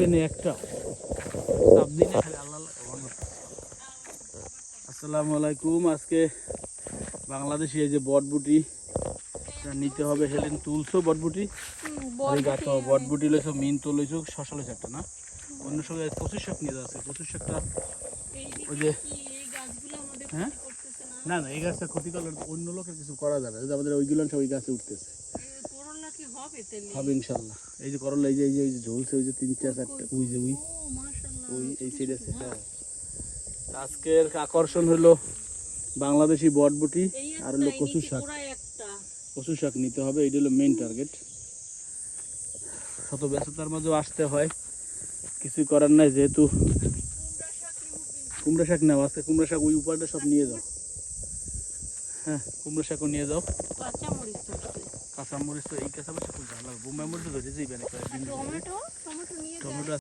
একটা আসসালামু আলাইকুম। আজকে বাংলাদেশি এই যে বটবুটি নিতে হবে। হেলেন তুলছো বটবুটি, বটবুটি লইছো, মিন তো লইছো, শশা লইছো একটা না, অন্য সময় কচুর শাক নিয়ে যাচ্ছে। কচুর শাকটা ওই যে হ্যাঁ না না, এই গাছটা ক্ষতি করলে অন্য লোকের কিছু করা যাবে না। আমাদের ওইগুলো ওই গাছে উঠতেছে, হবে ইনশাল্লাহ। এই যে করলা, এই যে এই যে ওই যে ঝুলছে, ওই যে 3-4-4টা, ওই যে ওই ওই এই সাইড আছে। হ্যাঁ, আজকের আকর্ষণ হলো বাংলাদেশি বটবুটি আর হলো কচু শাক। কচু শাক নিতে হবে, এইটা হলো মেইন টার্গেট। শত ব্যস্ততার মাঝেও আসতে হয়, কিছুই করার নাই। যেহেতু কুমড়া শাক নেওয়া আছে, কুমড়া শাক ওই উপরটা সব নিয়ে যাও। হ্যাঁ, কুমড়া শাকও নিয়ে যাও। কাঁচামরিচ তো এই কাঁচামরিচ খুব ভালো লাগে। বোম্বাই মরিচ ধরে যাইবে না, টমেটো